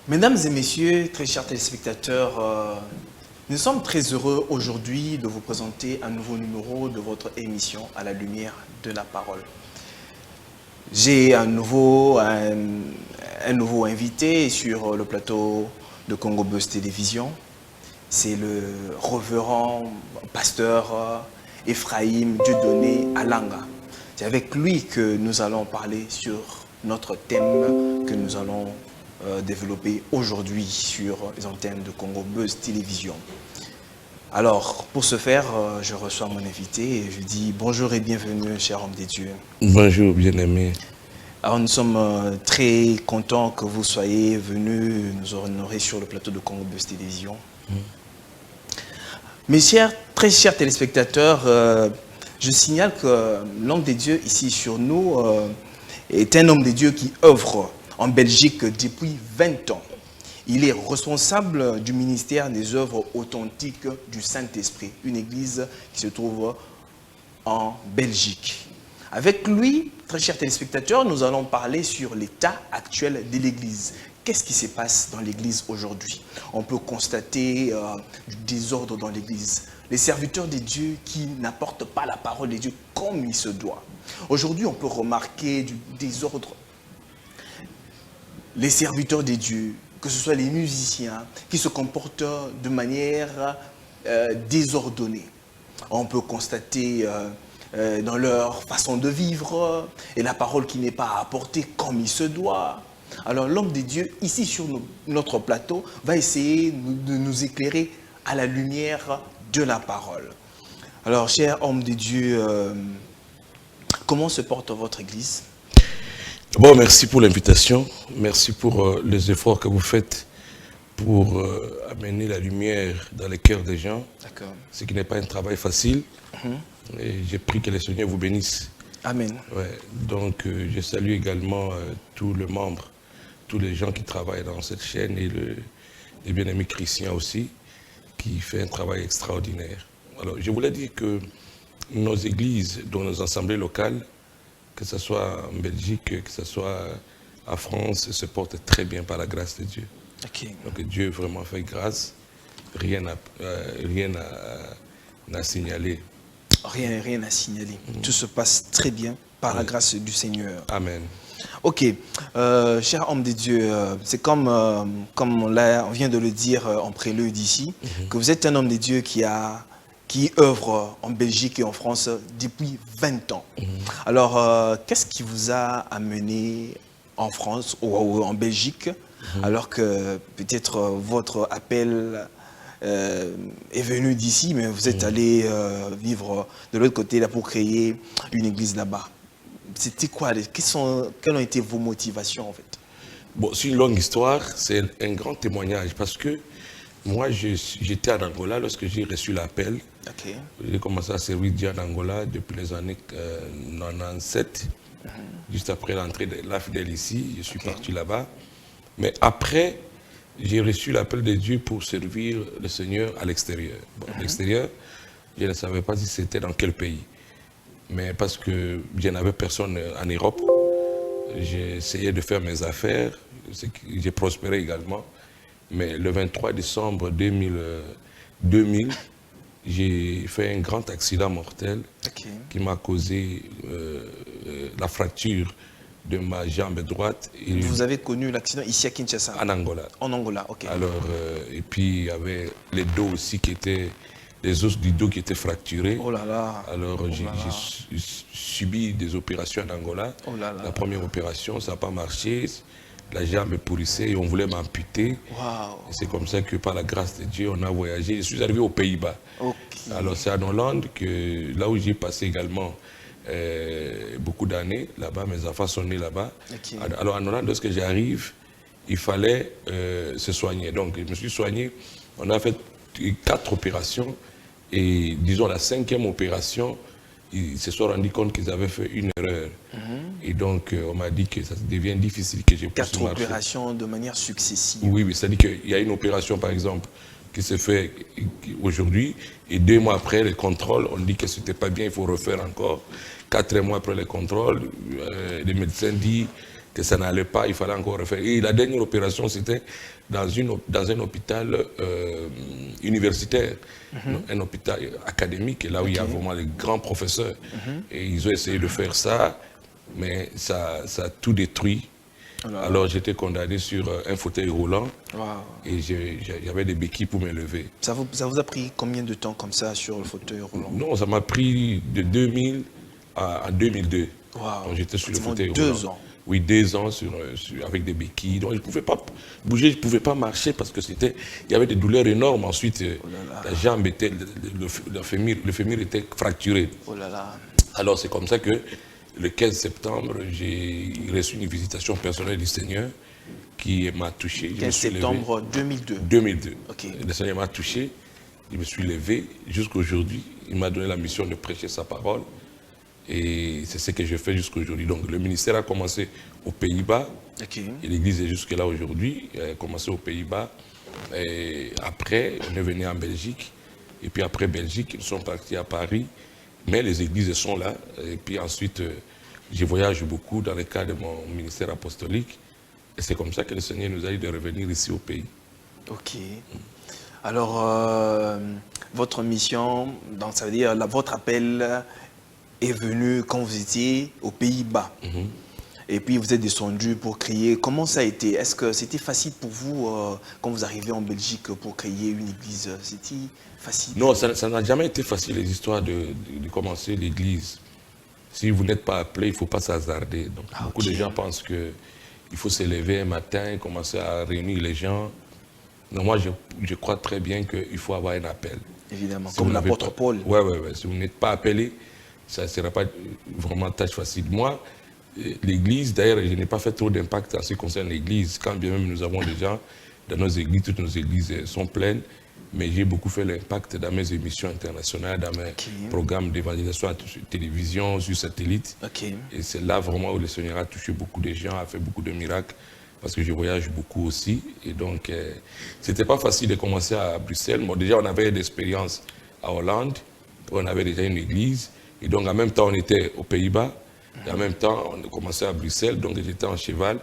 Mesdames et messieurs, très chers téléspectateurs, nous sommes très heureux aujourd'hui de vous présenter un nouveau numéro de votre émission à la lumière de la parole. J'ai un nouveau invité sur le plateau de Congo Buzz Télévision. C'est le révérend pasteur Ephraim Dieudonné Alanga. C'est avec lui que nous allons parler sur notre thème que nous allons développer aujourd'hui sur les antennes de Congo Buzz Télévision. Alors, pour ce faire, je reçois mon invité et je dis bonjour et bienvenue, cher homme des dieux. Bonjour, bien-aimé. Alors, nous sommes très contents que vous soyez venus nous honorer sur le plateau de Congo Buzz Télévision. Mes très chers téléspectateurs, je signale que l'homme des dieux ici sur nous est un homme des dieux qui œuvre en Belgique depuis 20 ans. Il est responsable du ministère des œuvres authentiques du Saint-Esprit, une église qui se trouve en Belgique. Avec lui, très chers téléspectateurs, nous allons parler sur l'état actuel de l'église. Qu'est-ce qui se passe dans l'église aujourd'hui? On peut constater du désordre dans l'église. Les serviteurs de Dieu qui n'apportent pas la parole de Dieu comme il se doit. Aujourd'hui, on peut remarquer du désordre. Les serviteurs de Dieu, que ce soit les musiciens, qui se comportent de manière désordonnée. On peut constater dans leur façon de vivre et la parole qui n'est pas apportée comme il se doit. Alors l'homme de Dieu, ici sur notre plateau, va essayer de nous éclairer à la lumière de la parole. Alors, cher homme de Dieu, comment se porte votre église? Bon, merci pour l'invitation. Merci pour les efforts que vous faites pour amener la lumière dans les cœurs des gens. D'accord. Ce qui n'est pas un travail facile. Et j'ai pris que le Seigneur vous bénisse. Amen. Ouais. Donc, je salue également tous les membres, tous les gens qui travaillent dans cette chaîne et les bien-aimés chrétiens aussi, qui fait un travail extraordinaire. Alors, je voulais dire que nos églises, dont nos assemblées locales, que ce soit en Belgique, que ce soit en France, se portent très bien par la grâce de Dieu. Okay. Donc Dieu vraiment fait grâce, rien n'a signalé. Rien à signaler. Tout se passe très bien par la grâce du Seigneur. Amen. Ok, cher homme de Dieu, c'est comme on vient de le dire en prélude ici, que vous êtes un homme de Dieu qui œuvre en Belgique et en France depuis 20 ans. Alors, qu'est-ce qui vous a amené en France ou en Belgique, alors que peut-être votre appel est venu d'ici, mais vous êtes allé vivre de l'autre côté là pour créer une église là-bas? C'était quoi? Quelles ont été vos motivations en fait? Bon, c'est une longue histoire, c'est un grand témoignage parce que moi j'étais en Angola lorsque j'ai reçu l'appel. Okay. J'ai commencé à servir Dieu en Angola depuis les années 97, juste après l'entrée de l'AFDEL ici, je suis parti là-bas. Mais après, j'ai reçu l'appel de Dieu pour servir le Seigneur à l'extérieur. Bon, à l'extérieur, je ne savais pas si c'était dans quel pays. Mais parce que je n'avais personne en Europe, j'ai essayé de faire mes affaires, j'ai prospéré également. Mais le 23 décembre 2000, j'ai fait un grand accident mortel qui m'a causé la fracture de ma jambe droite. Et vous avez connu l'accident ici à Kinshasa? En Angola. En Angola, ok. Alors, et puis il y avait les dos aussi qui étaient, les os du dos qui étaient fracturés. Oh là là. Alors j'ai subi des opérations en Angola. Oh là là. La première opération, ça n'a pas marché. La jambe pourrissait et on voulait m'amputer. Wow. C'est comme ça que par la grâce de Dieu, on a voyagé. Je suis arrivé aux Pays-Bas. Okay. Alors c'est en Hollande, là où j'ai passé également beaucoup d'années. Là-bas, mes enfants sont nés là-bas. Okay. Alors en Hollande, lorsque j'arrive, il fallait se soigner. Donc je me suis soigné. On a fait 4 opérations. Et disons la 5e opération, ils se sont rendus compte qu'ils avaient fait une erreur. Et donc, on m'a dit que ça devient difficile que je puisse marcher. 4 opérations de manière successive. Oui, c'est-à-dire qu'il y a une opération, par exemple, qui se fait aujourd'hui, et 2 mois après, le contrôle, on dit que ce n'était pas bien, il faut refaire encore. 4 mois après le contrôle, les médecins disent que ça n'allait pas, il fallait encore refaire. Et la dernière opération, c'était dans un hôpital universitaire, un hôpital académique, là où il y a vraiment les grands professeurs. Et ils ont essayé de faire ça, mais ça a tout détruit. Alors j'étais condamné sur un fauteuil roulant et j'avais des béquilles pour me lever. Ça vous a pris combien de temps comme ça sur le fauteuil roulant? Non, ça m'a pris de 2000 à 2002. Donc j'étais sur le fauteuil roulant. 2 ans. Oui, 2 ans avec des béquilles. Donc je ne pouvais pas bouger, je ne pouvais pas marcher parce que il y avait des douleurs énormes. Ensuite, la jambe était, le fémur était fracturé. Alors c'est comme ça que le 15 septembre, j'ai reçu une visitation personnelle du Seigneur qui m'a touché. 15 septembre 2002. 2002. Okay. Le Seigneur m'a touché, je me suis levé. Jusqu'à aujourd'hui, il m'a donné la mission de prêcher sa parole. Et c'est ce que je fais jusqu'à aujourd'hui. Donc le ministère a commencé aux Pays-Bas. Et l'église est jusque là aujourd'hui. Elle a commencé aux Pays-Bas. Et après, on est venu en Belgique. Et puis après Belgique, ils sont partis à Paris. Mais les églises sont là. Et puis ensuite, je voyage beaucoup dans le cadre de mon ministère apostolique. Et c'est comme ça que le Seigneur nous a dit de revenir ici au pays. Ok. Alors, votre mission, donc ça veut dire votre appel est venu quand vous étiez aux Pays-Bas. Et puis vous êtes descendu pour créer. Comment ça a été? Est-ce que c'était facile pour vous quand vous arrivez en Belgique pour créer une église? C'était facile? Non, ça n'a jamais été facile, les histoires de commencer l'église. Si vous n'êtes pas appelé, il ne faut pas s'hasarder. Donc beaucoup de gens pensent qu'il faut se lever un matin et commencer à réunir les gens. Non, moi, je crois très bien qu'il faut avoir un appel. Évidemment, si comme l'apôtre Paul. Oui. Si vous n'êtes pas appelé, ça ne sera pas vraiment tâche facile. Moi, l'église, d'ailleurs, je n'ai pas fait trop d'impact en ce qui concerne l'église. Quand bien même nous avons des gens dans nos églises, toutes nos églises sont pleines, mais j'ai beaucoup fait l'impact dans mes émissions internationales, dans mes programmes d'évangélisation à télévision, sur satellite. Et c'est là vraiment où le Seigneur a touché beaucoup de gens, a fait beaucoup de miracles, parce que je voyage beaucoup aussi. Et donc, c'était pas facile de commencer à Bruxelles. Bon, déjà, on avait d'expérience à Hollande, on avait déjà une église. Et donc, en même temps, on était aux Pays-Bas. Et en même temps, on a commencé à Bruxelles. Donc, j'étais en cheval.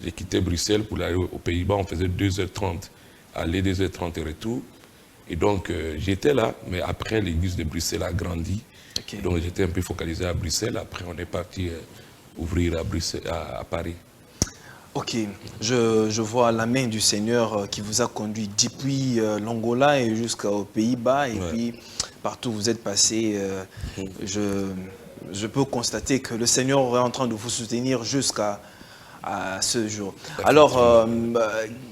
J'ai quitté Bruxelles pour aller aux Pays-Bas. On faisait 2h30 aller, 2h30 retour. Et donc, j'étais là. Mais après, l'église de Bruxelles a grandi. Donc, j'étais un peu focalisé à Bruxelles. Après, on est parti ouvrir à Paris. Ok. Je vois la main du Seigneur qui vous a conduit depuis l'Angola et jusqu'aux Pays-Bas. Et puis, partout où vous êtes passé, je peux constater que le Seigneur est en train de vous soutenir jusqu'à ce jour. Alors,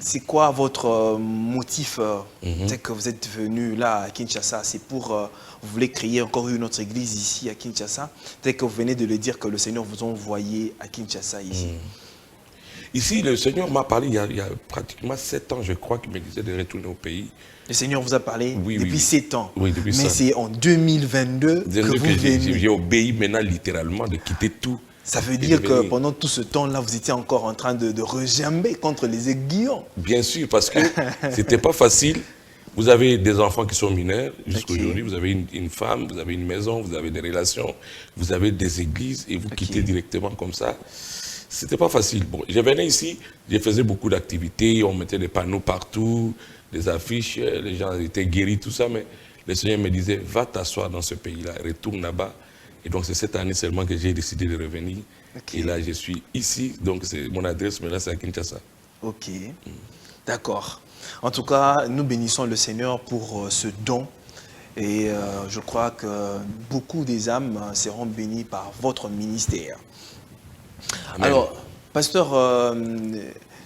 c'est quoi votre motif dès que vous êtes venu là à Kinshasa? C'est pour, vous voulez créer encore une autre église ici à Kinshasa? Dès que vous venez de le dire que le Seigneur vous a envoyé à Kinshasa ici. Ici, le Seigneur m'a parlé il y a pratiquement 7 ans, je crois, qu'il me disait de retourner au pays. Le Seigneur vous a parlé depuis 7 ans. Oui, depuis mais c'est en 2022 que vous venez. J'ai obéi maintenant littéralement de quitter tout. Ça veut dire que pendant tout ce temps-là, vous étiez encore en train de rejamber contre les aiguillons. Bien sûr, parce que ce n'était pas facile. Vous avez des enfants qui sont mineurs jusqu'à aujourd'hui, vous avez une femme, vous avez une maison, vous avez des relations, vous avez des églises et vous quittez directement comme ça. C'était pas facile. Bon, je venais ici, je faisais beaucoup d'activités, on mettait des panneaux partout, des affiches, les gens étaient guéris, tout ça, mais le Seigneur me disait, va t'asseoir dans ce pays-là, retourne là-bas. Et donc c'est cette année seulement que j'ai décidé de revenir. Et là, je suis ici, donc c'est mon adresse, mais là c'est à Kinshasa. Ok, d'accord. En tout cas, nous bénissons le Seigneur pour ce don. Et je crois que beaucoup des âmes seront bénies par votre ministère. Amen. Alors, pasteur,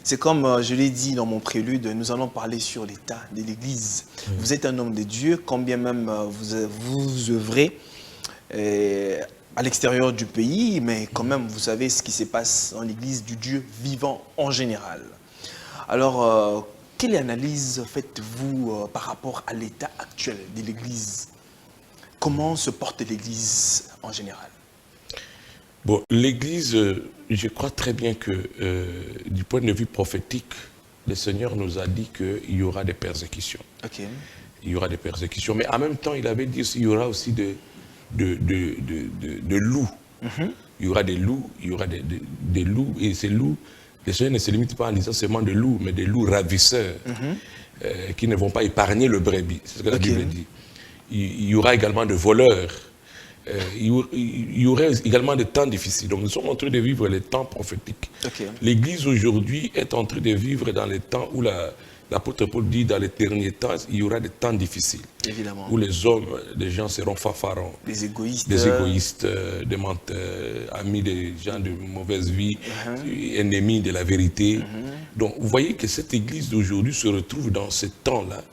c'est comme je l'ai dit dans mon prélude, nous allons parler sur l'état de l'Église. Vous êtes un homme de Dieu, quand bien même vous œuvrez à l'extérieur du pays, mais quand même vous savez ce qui se passe dans l'Église du Dieu vivant en général. Alors, quelle analyse faites-vous par rapport à l'état actuel de l'Église? Comment se porte l'Église en général? Bon, l'Église, je crois très bien que du point de vue prophétique, le Seigneur nous a dit qu'il y aura des persécutions. Il y aura des persécutions, mais en même temps, il avait dit qu'il y aura aussi de loups. il y aura des loups, il y aura des loups, et ces loups, le Seigneur ne se limite pas en disant seulement de loups, mais des loups ravisseurs, qui ne vont pas épargner le brebis, c'est ce que la Bible dit. Il y aura également de voleurs, il y aurait également des temps difficiles. Donc nous sommes en train de vivre les temps prophétiques. L'Église aujourd'hui est en train de vivre dans les temps où l'apôtre Paul dit dans les derniers temps, il y aura des temps difficiles. Évidemment. Où les hommes, les gens seront fanfarons. Des égoïstes. Des égoïstes, des menteurs, amis des gens de mauvaise vie, ennemis de la vérité. Donc vous voyez que cette Église d'aujourd'hui se retrouve dans ce temps-là,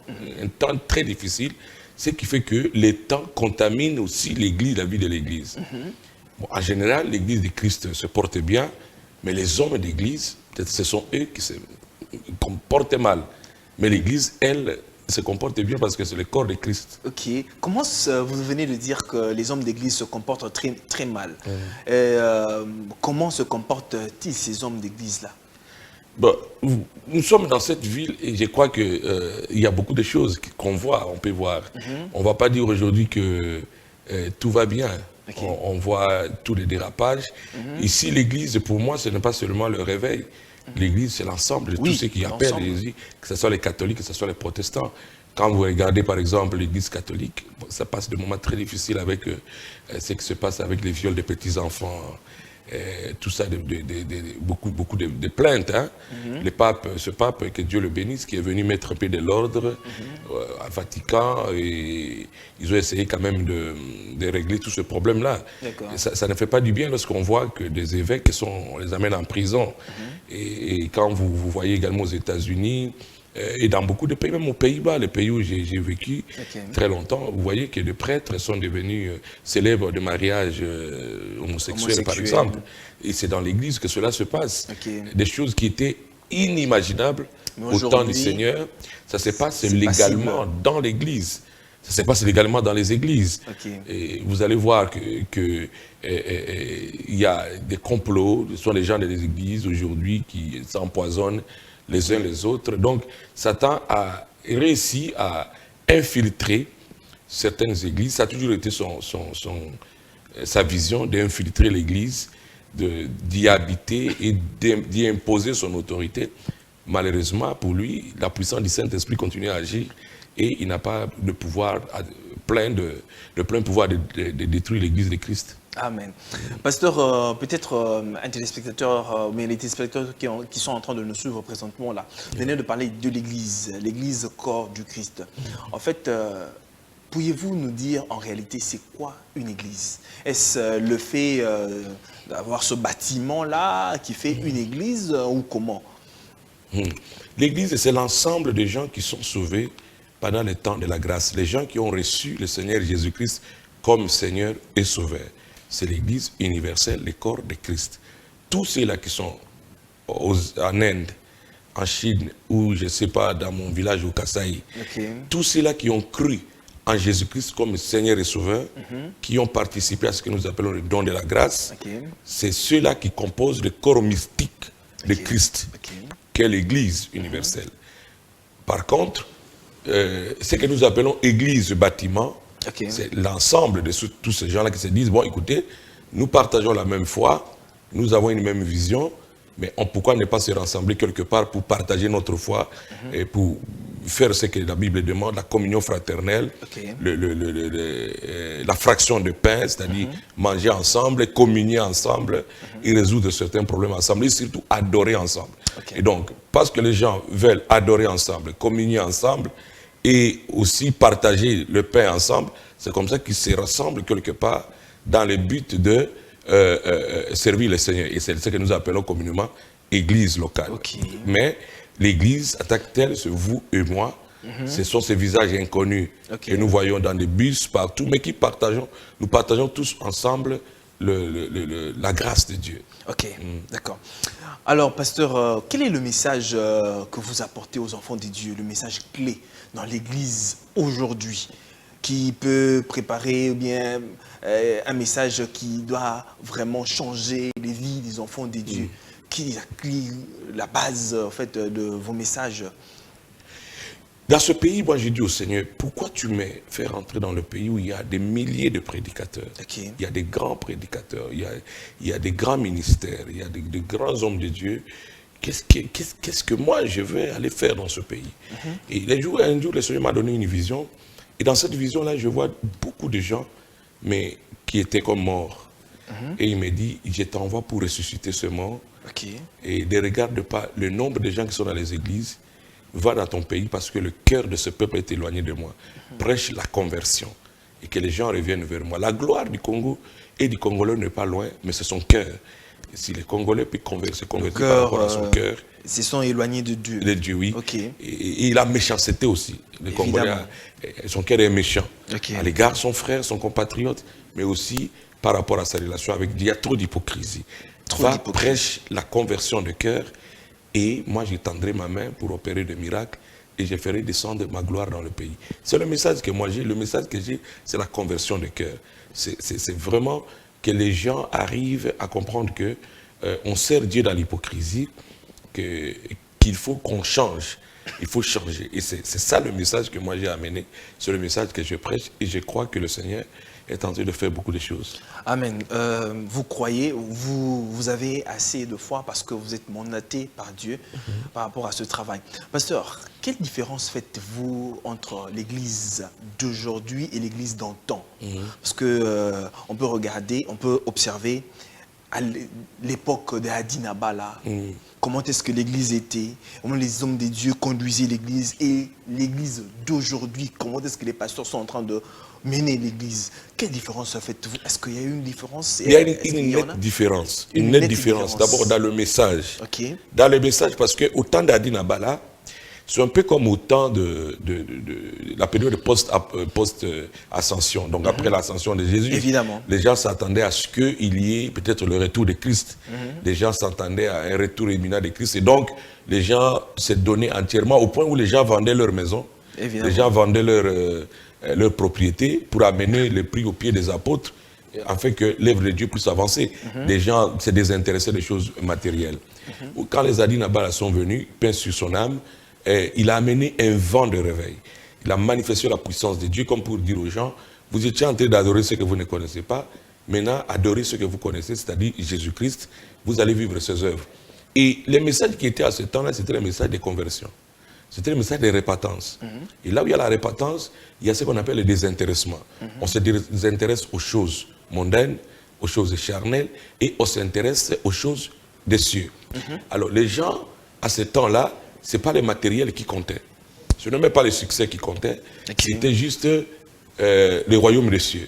un temps très difficile. Ce qui fait que les temps contaminent aussi l'Église, la vie de l'Église. Bon, en général, l'Église de Christ se porte bien, mais les hommes d'Église, peut-être ce sont eux qui se comportent mal. Mais l'Église, elle, se comporte bien parce que c'est le corps de Christ. Ok. Comment vous venez de dire que les hommes d'Église se comportent très, très mal. Comment se comportent-ils, ces hommes d'Église-là? Bon, nous sommes dans cette ville et je crois qu'il y a beaucoup de choses qu'on voit, on peut voir. On ne va pas dire aujourd'hui que tout va bien. On voit tous les dérapages. Ici, l'Église, pour moi, ce n'est pas seulement le réveil. L'Église, c'est l'ensemble de tous ceux qui appellent Jésus, que ce soit les catholiques, que ce soit les protestants. Quand vous regardez, par exemple, l'Église catholique, ça passe des moments très difficiles avec ce qui se passe avec les viols des petits-enfants. Tout ça, beaucoup de plaintes. Le pape, ce pape, que Dieu le bénisse, qui est venu mettre un peu de l'ordre à Vatican, et ils ont essayé quand même de régler tout ce problème-là. Ça ne fait pas du bien lorsqu'on voit que des évêques, on les amène en prison. Et quand vous voyez également aux États-Unis, et dans beaucoup de pays, même aux Pays-Bas, les pays où j'ai vécu très longtemps, vous voyez que les prêtres sont devenus célèbres de mariages homosexuels, par exemple. Et c'est dans l'Église que cela se passe. Des choses qui étaient inimaginables au temps du Seigneur, ça se passe légalement dans l'Église. Ça se passe légalement dans les églises. Et vous allez voir que il y a des complots, ce sont les gens des églises aujourd'hui qui s'empoisonnent les uns les autres. Donc, Satan a réussi à infiltrer certaines églises. Ça a toujours été sa vision d'infiltrer l'église, d'y habiter et d'y imposer son autorité. Malheureusement, pour lui, la puissance du Saint-Esprit continue à agir et il n'a pas de pouvoir, plein pouvoir de détruire l'église de Christ. Amen. Pasteur, peut-être un téléspectateur, mais les téléspectateurs qui sont en train de nous suivre présentement là, venez de parler de l'église corps du Christ. En fait, pourriez-vous nous dire en réalité c'est quoi une église? Est-ce le fait d'avoir ce bâtiment-là qui fait une église ou comment? L'église, c'est l'ensemble des gens qui sont sauvés pendant le temps de la grâce. Les gens qui ont reçu le Seigneur Jésus-Christ comme Seigneur et Sauveur. C'est l'église universelle, le corps de Christ. Tous ceux-là qui sont en Inde, en Chine, ou je ne sais pas, dans mon village au Kasaï, tous ceux-là qui ont cru en Jésus-Christ comme Seigneur et Sauveur, qui ont participé à ce que nous appelons le don de la grâce, c'est ceux-là qui composent le corps mystique de Christ, qu'est l'église universelle. Par contre, ce que nous appelons église bâtiment, c'est l'ensemble de tous ces gens-là qui se disent, bon écoutez, nous partageons la même foi, nous avons une même vision, mais pourquoi ne pas se rassembler quelque part pour partager notre foi et pour faire ce que la Bible demande, la communion fraternelle, la fraction de pain, c'est-à-dire manger ensemble, communier ensemble et résoudre certains problèmes ensemble et surtout adorer ensemble. Et donc, parce que les gens veulent adorer ensemble, communier ensemble, et aussi partager le pain ensemble, c'est comme ça qu'ils se rassemblent quelque part dans le but de servir le Seigneur. Et c'est ce que nous appelons communément église locale. Mais l'église, en tant que telle, c'est vous et moi. Ce sont ces visages inconnus que nous voyons dans des bus partout, mais nous partageons tous ensemble la grâce de Dieu. D'accord. Alors, pasteur, quel est le message que vous apportez aux enfants de Dieu, le message clé dans l'église aujourd'hui, qui peut préparer bien un message qui doit vraiment changer les vies des enfants de Dieu, qui est la base en fait de vos messages? Dans ce pays, moi j'ai dit au Seigneur, pourquoi tu me fais rentrer dans le pays où il y a des milliers de prédicateurs, Ok. il y a des grands prédicateurs, il y a des grands ministères, il y a de grands hommes de Dieu. Qu'est-ce que moi je vais aller faire dans ce pays? Et un jour, le Seigneur m'a donné une vision. Et dans cette vision-là, je vois beaucoup de gens, mais qui étaient comme morts. Et il me dit, je t'envoie pour ressusciter ce mort. Ok. Et ne regarde pas le nombre de gens qui sont dans les églises. Va dans ton pays parce que le cœur de ce peuple est éloigné de moi. Prêche la conversion et que les gens reviennent vers moi. La gloire du Congo et du Congolais n'est pas loin, mais c'est son cœur. Et si les Congolais peuvent se convertir par rapport à son cœur, ils se sont éloignés de Dieu. de Dieu, oui. Ok. Et il a méchanceté aussi. Le Congolais, son cœur est méchant. Ok. À l'égard de son frère, son compatriote, mais aussi par rapport à sa relation avec Dieu. Il y a trop d'hypocrisie. Va, prêche la conversion de cœur. Et moi, je tendrai ma main pour opérer des miracles et je ferai descendre ma gloire dans le pays. C'est le message que moi j'ai. Le message que j'ai, c'est la conversion de cœur. C'est vraiment que les gens arrivent à comprendre que on sert Dieu dans l'hypocrisie, qu'il faut qu'on change. Il faut changer. Et c'est ça le message que moi j'ai amené. C'est le message que je prêche et je crois que le Seigneur est en train de faire beaucoup de choses. Amen. Vous croyez, vous avez assez de foi parce que vous êtes mandaté par Dieu par rapport à ce travail. Pasteur, quelle différence faites-vous entre l'église d'aujourd'hui et l'église d'antan? Parce que on peut regarder, on peut observer à l'époque de Hadi Nabala, comment est-ce que l'église était, comment les hommes de Dieu conduisaient l'église, et l'église d'aujourd'hui, comment est-ce que les pasteurs sont en train de mener l'église. Quelle différence faites-vous? Est-ce qu'il y a eu une différence? Il y a une nette différence. Une nette différence. D'abord dans le message. Okay. Dans le message, parce qu'au temps d'Hadi Nabala, c'est un peu comme au temps de la période post-ascension, donc après l'ascension de Jésus. Évidemment. Les gens s'attendaient à ce qu'il y ait peut-être le retour de Christ. Les gens s'attendaient à un retour imminent de Christ. Et donc, les gens se donnaient entièrement au point où les gens vendaient leur maison. Évidemment. Les gens vendaient leur propriété pour amener les prix au pied des apôtres afin que l'œuvre de Dieu puisse avancer. Les gens se désintéressaient des choses matérielles. Quand les Hadi Nabala sont venus, paix sur son âme, il a amené un vent de réveil. Il a manifesté la puissance de Dieu comme pour dire aux gens, vous étiez en train d'adorer ce que vous ne connaissez pas, maintenant adorez ce que vous connaissez, c'est-à-dire Jésus-Christ, vous allez vivre ses œuvres. Et les messages qui étaient à ce temps-là, c'était les messages de conversion. C'était le message de répatance. Et là où il y a la répatance, il y a ce qu'on appelle le désintéressement. On se désintéresse aux choses mondaines, aux choses charnelles, et on s'intéresse aux choses des cieux. Alors les gens, à ce temps-là, ce n'est pas le matériel qui comptait. Ce n'est même pas le succès qui comptait. C'était juste le royaume des cieux.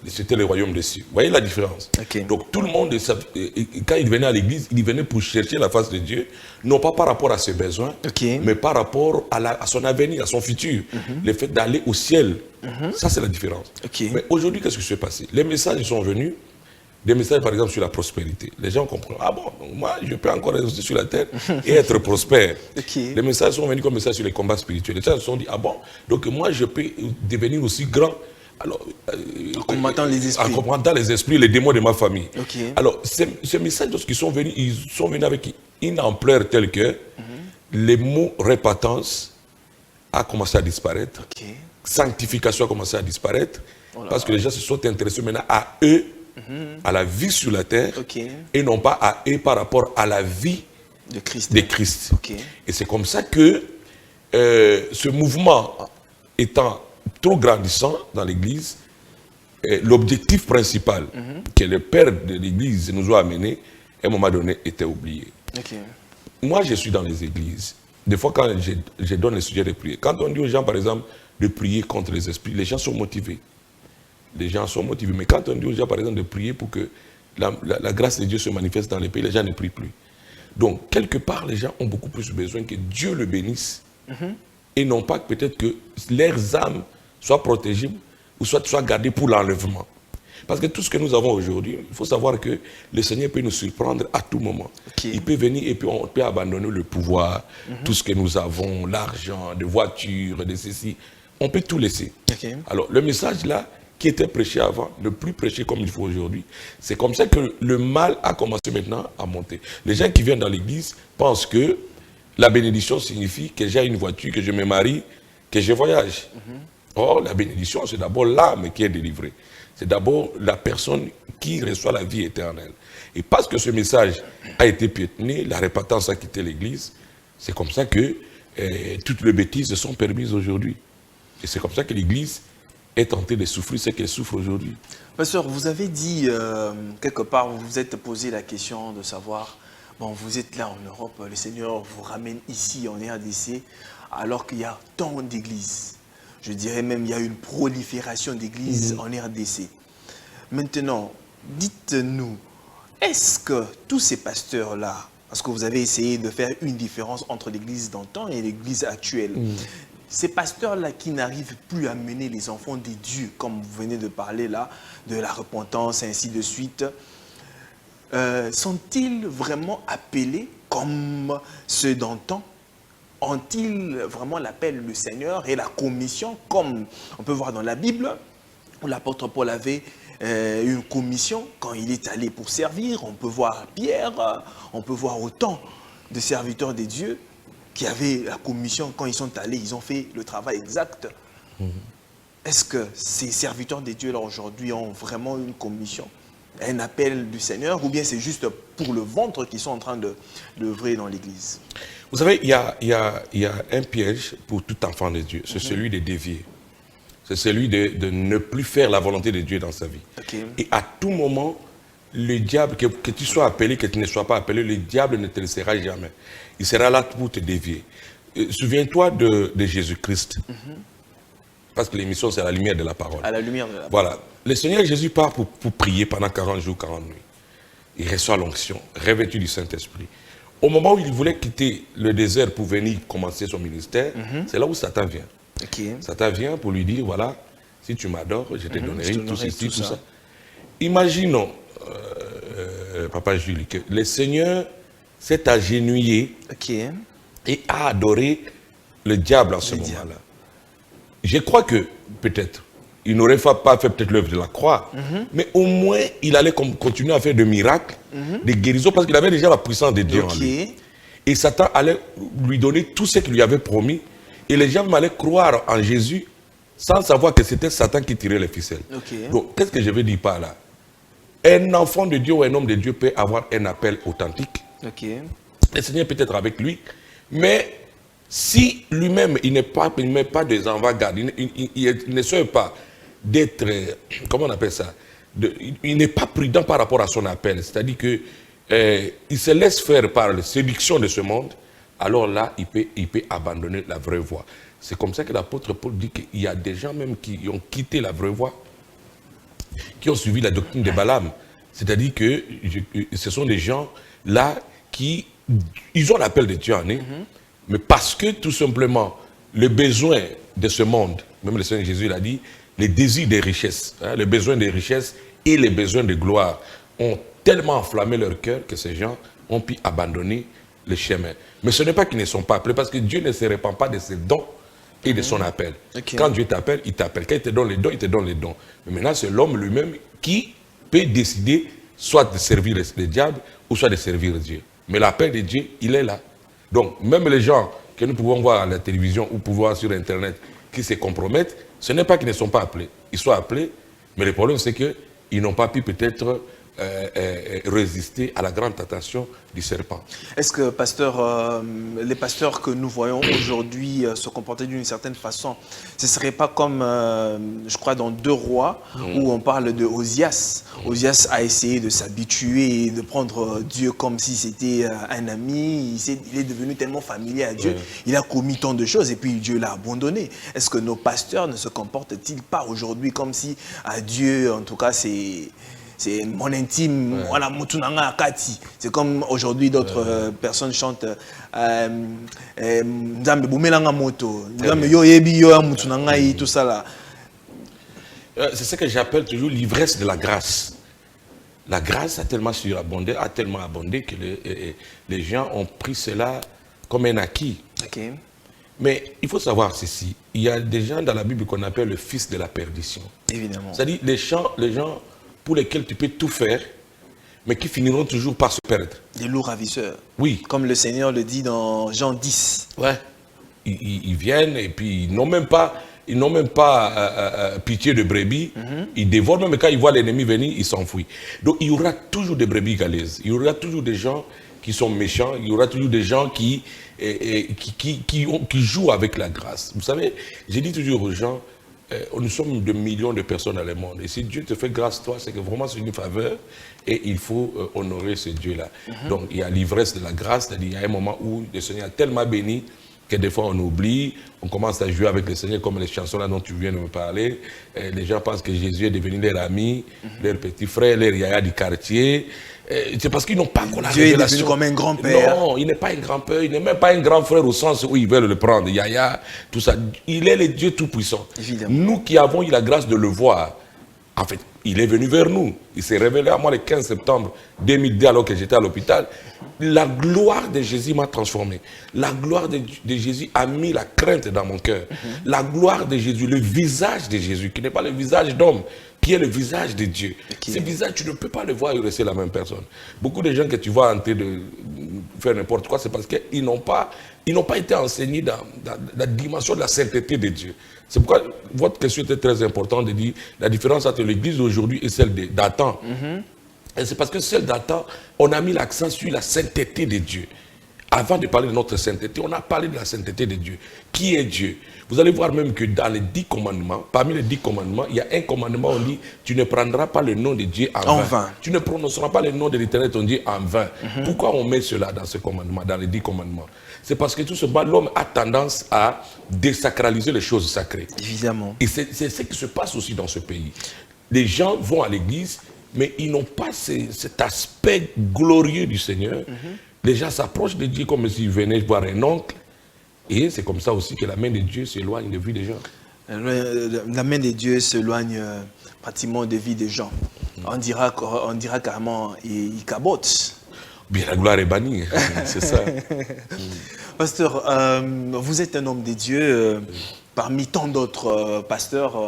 C'était le royaume des cieux. Vous voyez la différence? Donc tout le monde, quand il venait à l'église, il venait pour chercher la face de Dieu, non pas par rapport à ses besoins, mais par rapport à son avenir, à son futur. Le fait d'aller au ciel, ça c'est la différence. Mais aujourd'hui, qu'est-ce qui s'est passé? Les messages sont venus, des messages par exemple sur la prospérité. Les gens comprennent, ah bon, moi je peux encore rester sur la terre et être prospère. Les messages sont venus comme messages sur les combats spirituels. Les gens se sont dit, ah bon, donc moi je peux devenir aussi grand. Alors, en combattant les esprits. En combattant les esprits, les démons de ma famille. Alors, ces messages, lorsqu'ils sont venus, ils sont venus avec une ampleur telle que les mots répatance a commencé à disparaître. Sanctification a commencé à disparaître. Parce que les gens se sont intéressés maintenant à eux, à la vie sur la terre, et non pas à eux par rapport à la vie de Christ. Et c'est comme ça que ce mouvement étant trop grandissant dans l'Église, l'objectif principal que le père de l'Église nous a amené, à un moment donné, était oublié. Moi, je suis dans les églises. Des fois, quand je donne le sujet de prier, quand on dit aux gens, par exemple, de prier contre les esprits, les gens sont motivés. Les gens sont motivés. Mais quand on dit aux gens, par exemple, de prier pour que la grâce de Dieu se manifeste dans les pays, les gens ne prient plus. Donc, quelque part, les gens ont beaucoup plus besoin que Dieu le bénisse. Et non pas peut-être que leurs âmes soient protégées ou soient gardées pour l'enlèvement. Parce que tout ce que nous avons aujourd'hui, il faut savoir que le Seigneur peut nous surprendre à tout moment. Il peut venir et puis on peut abandonner le pouvoir, tout ce que nous avons, l'argent, des voitures, de ceci. On peut tout laisser. Alors, le message là, qui était prêché avant, ne plus prêché comme il faut aujourd'hui, c'est comme ça que le mal a commencé maintenant à monter. Les gens qui viennent dans l'église pensent que la bénédiction signifie que j'ai une voiture, que je me marie que je voyage. Or, la bénédiction, c'est d'abord l'âme qui est délivrée. C'est d'abord la personne qui reçoit la vie éternelle. Et parce que ce message a été piétiné, la repentance a quitté l'Église, c'est comme ça que toutes les bêtises sont permises aujourd'hui. Et c'est comme ça que l'Église est tentée de souffrir ce qu'elle souffre aujourd'hui. Pasteur, vous avez dit, quelque part, vous vous êtes posé la question de savoir, bon, vous êtes là en Europe, le Seigneur vous ramène ici en RDC, alors qu'il y a tant d'églises. Je dirais même, il y a une prolifération d'églises en RDC. Maintenant, dites-nous, est-ce que tous ces pasteurs-là, parce que vous avez essayé de faire une différence entre l'église d'antan et l'église actuelle, ces pasteurs-là qui n'arrivent plus à mener les enfants des dieux, comme vous venez de parler là, de la repentance et ainsi de suite, sont-ils vraiment appelés comme ceux d'antan? Ont-ils vraiment l'appel du Seigneur et la commission, comme on peut voir dans la Bible, où l'apôtre Paul avait une commission quand il est allé pour servir? On peut voir Pierre, on peut voir autant de serviteurs des dieux qui avaient la commission quand ils sont allés, ils ont fait le travail exact. Est-ce que ces serviteurs des dieux là aujourd'hui ont vraiment une commission, un appel du Seigneur, ou bien c'est juste pour le ventre qu'ils sont en train d'œuvrer dans l'église? Vous savez, il y a un piège pour tout enfant de Dieu, c'est celui de dévier. C'est celui de ne plus faire la volonté de Dieu dans sa vie. Et à tout moment, le diable, que tu sois appelé, que tu ne sois pas appelé, le diable ne te laissera jamais. Il sera là pour te dévier. Souviens-toi de Jésus-Christ. Parce que l'émission, c'est à la lumière de la parole. À la lumière de la parole. Voilà. Le Seigneur Jésus part pour prier pendant 40 jours, 40 nuits. Il reçoit l'onction, revêtu du Saint-Esprit. Au moment où il voulait quitter le désert pour venir commencer son ministère, c'est là où Satan vient. Satan vient pour lui dire, voilà, si tu m'adores, je te donnerai tout ceci, tout ça. Imaginons, Papa Jules, que le Seigneur s'est agenouillé et a adoré le diable en ce moment-là. Je crois que, peut-être, il n'aurait pas fait peut-être l'œuvre de la croix, mais au moins, il allait continuer à faire des miracles, des guérisons, parce qu'il avait déjà la puissance de Dieu en lui. Et Satan allait lui donner tout ce qu'il lui avait promis, et les gens allaient croire en Jésus, sans savoir que c'était Satan qui tirait les ficelles. Donc, qu'est-ce que je veux dire par là? Un enfant de Dieu ou un homme de Dieu peut avoir un appel authentique. Le Seigneur peut être avec lui, mais si lui-même, il ne met pas des avant-gardes, il ne souhaite pas d'être, comment on appelle ça, il n'est pas prudent par rapport à son appel. C'est-à-dire qu'il se laisse faire par la séduction de ce monde, alors là, il peut abandonner la vraie voie. C'est comme ça que l'apôtre Paul dit qu'il y a des gens même qui ont quitté la vraie voie, qui ont suivi la doctrine de Balaam. C'est-à-dire que ce sont des gens là qui, ils ont l'appel de Dieu en eux, mais parce que tout simplement, le besoin de ce monde, même le Seigneur Jésus l'a dit, les désirs des richesses, les besoins des richesses et les besoins de gloire ont tellement enflammé leur cœur que ces gens ont pu abandonner le chemin. Mais ce n'est pas qu'ils ne sont pas appelés, parce que Dieu ne se répand pas de ses dons et de son appel. Quand Dieu t'appelle, il t'appelle. Quand il te donne les dons, il te donne les dons. Mais maintenant, c'est l'homme lui-même qui peut décider soit de servir le diable ou soit de servir Dieu. Mais l'appel de Dieu, il est là. Donc, même les gens que nous pouvons voir à la télévision ou pouvons voir sur Internet qui se compromettent, ce n'est pas qu'ils ne sont pas appelés. Ils sont appelés, mais le problème, c'est qu'ils n'ont pas pu peut-être résister à la grande tentation du serpent. Est-ce que, pasteur, les pasteurs que nous voyons aujourd'hui se comporter d'une certaine façon, ce ne serait pas comme, je crois, dans 2 Rois, où on parle de Osias. Osias a essayé de s'habituer et de prendre Dieu comme si c'était un ami. Il est devenu tellement familier à Dieu. Il a commis tant de choses et puis Dieu l'a abandonné. Est-ce que nos pasteurs ne se comportent-ils pas aujourd'hui comme si à Dieu, en tout cas, c'est mon intime, voilà, mutunanga akati. C'est comme aujourd'hui d'autres personnes chantent Nzambe bumelanga moto, Nzambe yo yebi yo mutunanga yi, tout ça là. C'est ce que j'appelle toujours l'ivresse de la grâce. La grâce a tellement surabondé, a tellement abondé que les gens ont pris cela comme un acquis. Mais il faut savoir ceci, il y a des gens dans la Bible qu'on appelle le fils de la perdition. Évidemment. C'est-à-dire les gens pour lesquels tu peux tout faire, mais qui finiront toujours par se perdre. Des loups ravisseurs. Oui. Comme le Seigneur le dit dans Jean 10. Ouais. ils viennent et puis ils n'ont même pas pitié de brebis. Ils dévorent, même quand ils voient l'ennemi venir, ils s'enfuient. Donc il y aura toujours des brebis galaises. Il y aura toujours des gens qui sont méchants. Il y aura toujours des gens qui jouent avec la grâce. Vous savez, j'ai dit toujours aux gens, nous sommes de millions de personnes dans le monde. Et si Dieu te fait grâce, toi, c'est que vraiment c'est une faveur et il faut honorer ce Dieu-là. Donc il y a l'ivresse de la grâce, c'est-à-dire il y a un moment où le Seigneur a tellement béni que des fois on oublie, on commence à jouer avec le Seigneur comme les chansons là dont tu viens de me parler. Les gens pensent que Jésus est devenu leur ami, leur petit frère, leur yaya du quartier. C'est parce qu'ils n'ont pas encore la révélation. Dieu est devenu comme un grand-père. Non, il n'est pas un grand-père, il n'est même pas un grand frère au sens où ils veulent le prendre. Yaya, tout ça. Il est le Dieu tout-puissant. Nous qui avons eu la grâce de le voir, en fait, il est venu vers nous. Il s'est révélé à moi le 15 septembre 2002 alors que j'étais à l'hôpital. La gloire de Jésus m'a transformé. La gloire de Jésus a mis la crainte dans mon cœur. La gloire de Jésus, le visage de Jésus, qui n'est pas le visage d'homme, qui est le visage de Dieu. Ce visage, tu ne peux pas le voir et rester la même personne. Beaucoup de gens que tu vois en train de faire n'importe quoi, c'est parce qu'ils n'ont pas été enseignés dans la dimension de la sainteté de Dieu. C'est pourquoi votre question était très importante de dire la différence entre l'église d'aujourd'hui et celle d'antan. Et c'est parce que celle d'antan, on a mis l'accent sur la sainteté de Dieu. Avant de parler de notre sainteté, on a parlé de la sainteté de Dieu. Qui est Dieu? Vous allez voir même que dans les 10 commandements, parmi les 10 commandements, il y a un commandement, on dit, tu ne prendras pas le nom de Dieu en vain. Tu ne prononceras pas le nom de l'Éternel, ton Dieu, en vain. Pourquoi on met cela dans ce commandement, dans les 10 commandements? C'est parce que tout simplement, l'homme a tendance à désacraliser les choses sacrées. Évidemment. Et c'est ce qui se passe aussi dans ce pays. Les gens vont à l'église, mais ils n'ont pas cet aspect glorieux du Seigneur. Les gens s'approchent de Dieu comme s'ils venaient voir un oncle. Et c'est comme ça aussi que la main de Dieu s'éloigne de la vie des gens. La main de Dieu s'éloigne pratiquement de la vie des gens. On dira carrément, il cabote. Bien, la gloire est bannie, c'est ça. Pasteur, vous êtes un homme de Dieu parmi tant d'autres pasteurs.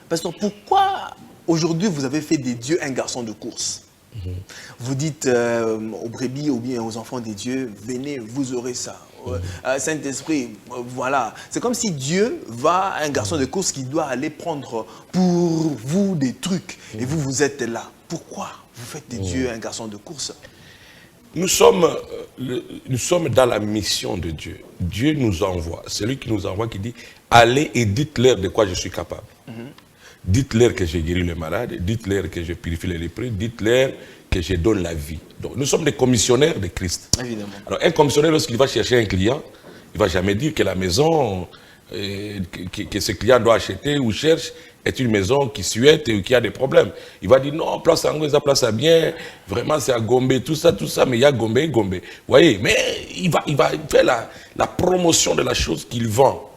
Pasteur, pourquoi aujourd'hui vous avez fait de Dieu un garçon de course? Vous dites aux brebis ou bien aux enfants de Dieu, venez, vous aurez ça. Saint-Esprit, voilà. C'est comme si Dieu va à un garçon de course qui doit aller prendre pour vous des trucs. Et vous êtes là. Pourquoi vous faites de Dieu un garçon de course? Nous sommes dans la mission de Dieu. Dieu nous envoie. C'est lui qui nous envoie qui dit, allez et dites-leur de quoi je suis capable. Dites-leur que j'ai guéri le malade, dites-leur que je purifie les lépreux, dites-leur que je donne la vie. Donc nous sommes des commissionnaires de Christ. Évidemment. Alors un commissionnaire, lorsqu'il va chercher un client, il ne va jamais dire que la maison que ce client doit acheter ou cherche est une maison qui suette ou qui a des problèmes. Il va dire non, place à Ngoueza, place à bien, vraiment c'est à Gombe, tout ça, mais il y a Gombe. Vous voyez, mais il va faire la promotion de la chose qu'il vend.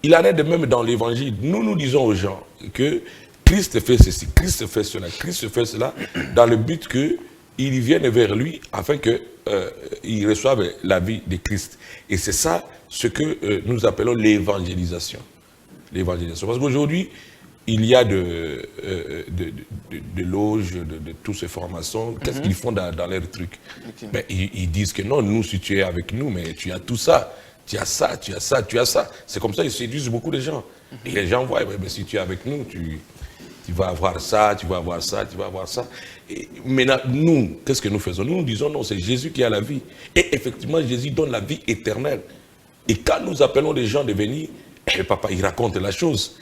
Il en est de même dans l'évangile. Nous disons aux gens que Christ fait ceci, Christ fait cela, Christ fait cela, dans le but qu'ils viennent vers lui afin qu'ils reçoivent la vie de Christ. Et c'est ça ce que nous appelons l'évangélisation. L'évangélisation. Parce qu'aujourd'hui, il y a de loges, de tous ces formations. Qu'est-ce qu'ils font dans leurs trucs? Ben, ils disent que non, nous, si tu es avec nous, mais tu as tout ça. Tu as ça, tu as ça, tu as ça. C'est comme ça qu'ils séduisent beaucoup de gens. Et les gens voient, mais si tu es avec nous, tu vas avoir ça, tu vas avoir ça, tu vas avoir ça. Et maintenant, nous, qu'est-ce que nous faisons? Nous disons non, c'est Jésus qui a la vie. Et effectivement, Jésus donne la vie éternelle. Et quand nous appelons les gens de venir, papa, il raconte la chose.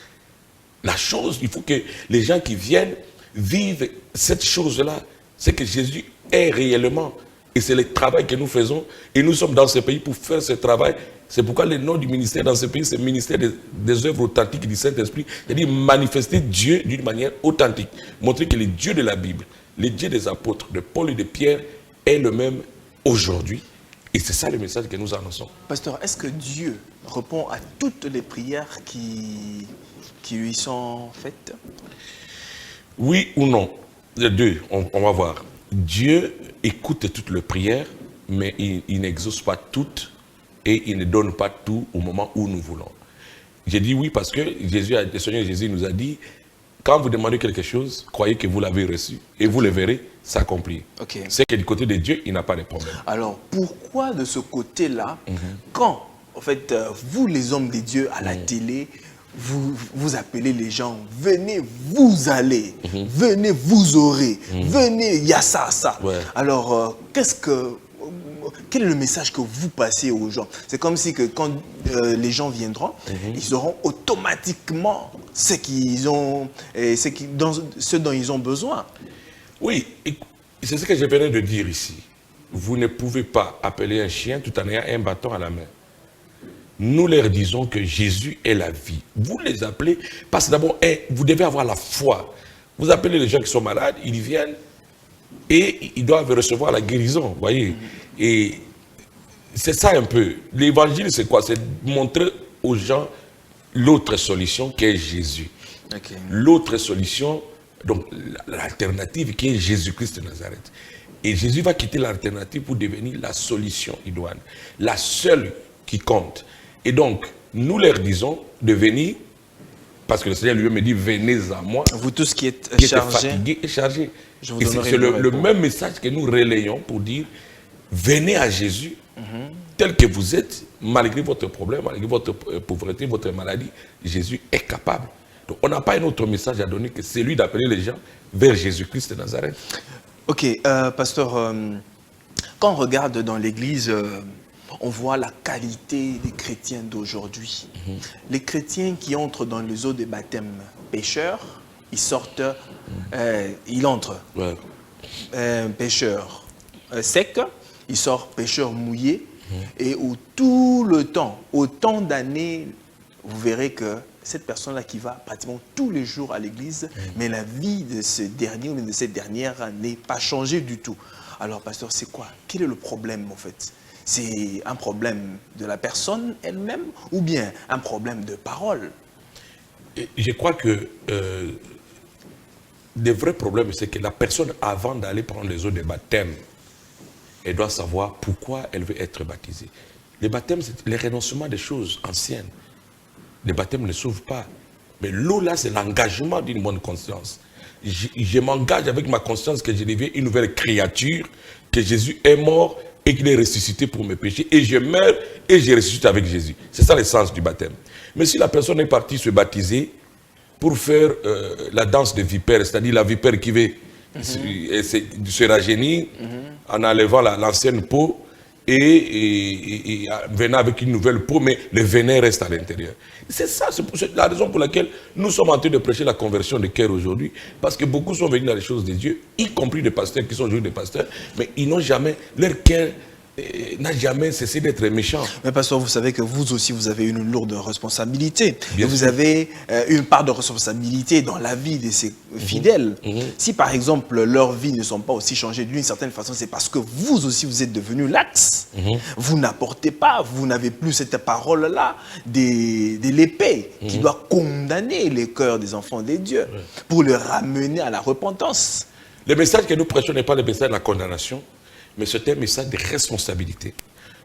La chose, il faut que les gens qui viennent vivent cette chose-là. C'est que Jésus est réellement. Et c'est le travail que nous faisons. Et nous sommes dans ce pays pour faire ce travail. C'est pourquoi le nom du ministère dans ce pays, c'est le ministère des œuvres authentiques du Saint-Esprit. C'est-à-dire manifester Dieu d'une manière authentique. Montrer que le Dieu de la Bible, le Dieu des apôtres, de Paul et de Pierre, est le même aujourd'hui. Et c'est ça le message que nous annonçons. Pasteur, est-ce que Dieu répond à toutes les prières qui lui sont faites? Oui ou non? Les deux, on va voir. Dieu écoute toutes les prières, mais il n'exauce pas toutes et il ne donne pas tout au moment où nous voulons. J'ai dit oui parce que le Seigneur Jésus nous a dit, quand vous demandez quelque chose, croyez que vous l'avez reçu et vous le verrez s'accomplir. C'est que du côté de Dieu, il n'a pas de problème. Alors, pourquoi de ce côté-là, quand en fait, vous les hommes de Dieu à la télé, vous appelez les gens, venez, vous allez, venez, vous aurez, venez, il y a ça, ça. Ouais. Alors, quel est le message que vous passez aux gens? C'est comme si que quand les gens viendront, ils auront automatiquement ce dont ils ont besoin. Oui, c'est ce que je venais de dire ici. Vous ne pouvez pas appeler un chien tout en ayant un bâton à la main. Nous leur disons que Jésus est la vie. Vous les appelez parce que d'abord, vous devez avoir la foi. Vous appelez les gens qui sont malades, ils viennent et ils doivent recevoir la guérison, voyez. Et c'est ça un peu. L'évangile, c'est quoi? C'est montrer aux gens l'autre solution qui est Jésus. Okay. L'autre solution, donc l'alternative qui est Jésus-Christ de Nazareth. Et Jésus va quitter l'alternative pour devenir la solution idoine, la seule qui compte. Et donc, nous leur disons de venir, parce que le Seigneur lui-même me dit, venez à moi. Vous tous qui êtes fatigués et chargés. Et c'est le même message que nous relayons pour dire, venez à Jésus, tel que vous êtes, malgré votre problème, malgré votre pauvreté, votre maladie, Jésus est capable. Donc, on n'a pas un autre message à donner que celui d'appeler les gens vers Jésus-Christ de Nazareth. Ok, pasteur, quand on regarde dans l'église, on voit la qualité des chrétiens d'aujourd'hui. Les chrétiens qui entrent dans les eaux de baptême pécheurs, ils sortent, ils entrent pécheurs secs, ils sortent pécheurs mouillés, et où tout le temps, autant d'années, vous verrez que cette personne-là qui va pratiquement tous les jours à l'église, mais la vie de ce dernier ou de cette dernière n'est pas changée du tout. Alors, pasteur, c'est quoi? Quel est le problème, en fait? C'est un problème de la personne elle-même ou bien un problème de parole? Je crois que le vrai problème, c'est que la personne, avant d'aller prendre les eaux de baptême, elle doit savoir pourquoi elle veut être baptisée. Le baptême, c'est le renoncement des choses anciennes. Le baptême ne sauve pas. Mais l'eau, là, c'est l'engagement d'une bonne conscience. Je m'engage avec ma conscience que je deviens une nouvelle créature, que Jésus est mort et qu'il est ressuscité pour mes péchés. Et je meurs et je ressuscite avec Jésus. C'est ça le sens du baptême. Mais si la personne est partie se baptiser pour faire la danse de vipère, c'est-à-dire la vipère qui veut se rajeunir en enlevant l'ancienne peau, et venant avec une nouvelle peau, mais le venin reste à l'intérieur. C'est ça, c'est la raison pour laquelle nous sommes en train de prêcher la conversion de cœur aujourd'hui, parce que beaucoup sont venus dans les choses de Dieu, y compris des pasteurs qui sont aujourd'hui des pasteurs, mais ils n'ont jamais, leur cœur n'a jamais cessé d'être méchant. Mais pasteur, vous savez que vous aussi, vous avez une lourde responsabilité. Bien et vous sûr. avez une part de responsabilité dans la vie de ces fidèles. Si par exemple, leurs vies ne sont pas aussi changées d'une certaine façon, c'est parce que vous aussi, vous êtes devenu l'axe. Vous n'apportez pas, vous n'avez plus cette parole-là de l'épée qui doit condamner les cœurs des enfants de Dieu pour les ramener à la repentance. Le message que nous prêchons n'est pas le message de la condamnation, mais c'est un message de responsabilité.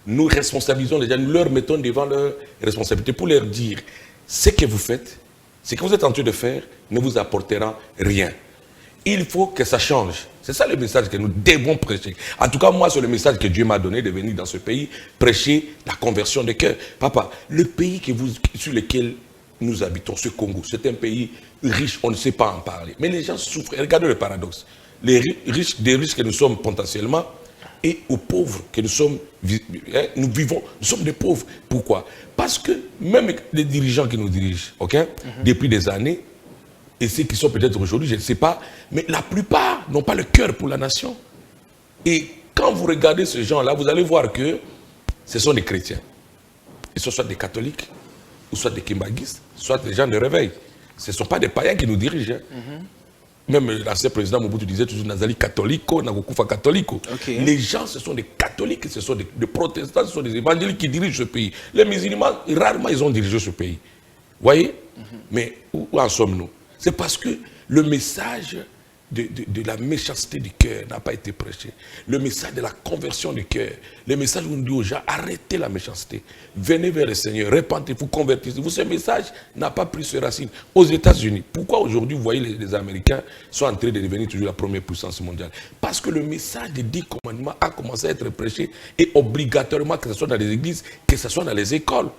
Nous responsabilisons les gens, nous leur mettons devant leurs responsabilités pour leur dire ce que vous faites, ce que vous êtes en train de faire ne vous apportera rien. Il faut que ça change. C'est ça le message que nous devons prêcher. En tout cas, moi, c'est le message que Dieu m'a donné de venir dans ce pays, prêcher la conversion des cœurs. Papa, le pays sur lequel nous habitons, ce Congo, c'est un pays riche, on ne sait pas en parler. Mais les gens souffrent. Regardez le paradoxe. Les riches, des riches que nous sommes potentiellement, et aux pauvres que nous sommes, nous sommes des pauvres. Pourquoi? Parce que même les dirigeants qui nous dirigent, depuis des années, et ceux qui sont peut-être aujourd'hui, je ne sais pas, mais la plupart n'ont pas le cœur pour la nation. Et quand vous regardez ces gens-là, vous allez voir que ce sont des chrétiens. Ils sont soit des catholiques, ou soit des kimbagistes, soit des gens de réveil. Ce ne sont pas des païens qui nous dirigent. Même l'ancien président Mobutu disait toujours Nazali catholico, Nagokufa catholico. Les gens, ce sont des catholiques, ce sont des protestants, ce sont des évangéliques qui dirigent ce pays. Les musulmans, rarement ils ont dirigé ce pays. Vous voyez? Mais où en sommes-nous? C'est parce que le message de la méchanceté du cœur n'a pas été prêché. Le message de la conversion du cœur. Le message où on dit aux gens, arrêtez la méchanceté. Venez vers le Seigneur, repentez-vous, convertissez-vous. Ce message n'a pas pris ses racines. Aux États-Unis, pourquoi aujourd'hui, vous voyez, les Américains sont en train de devenir toujours la première puissance mondiale? Parce que le message des 10 commandements a commencé à être prêché et obligatoirement, que ce soit dans les églises, que ce soit dans les écoles.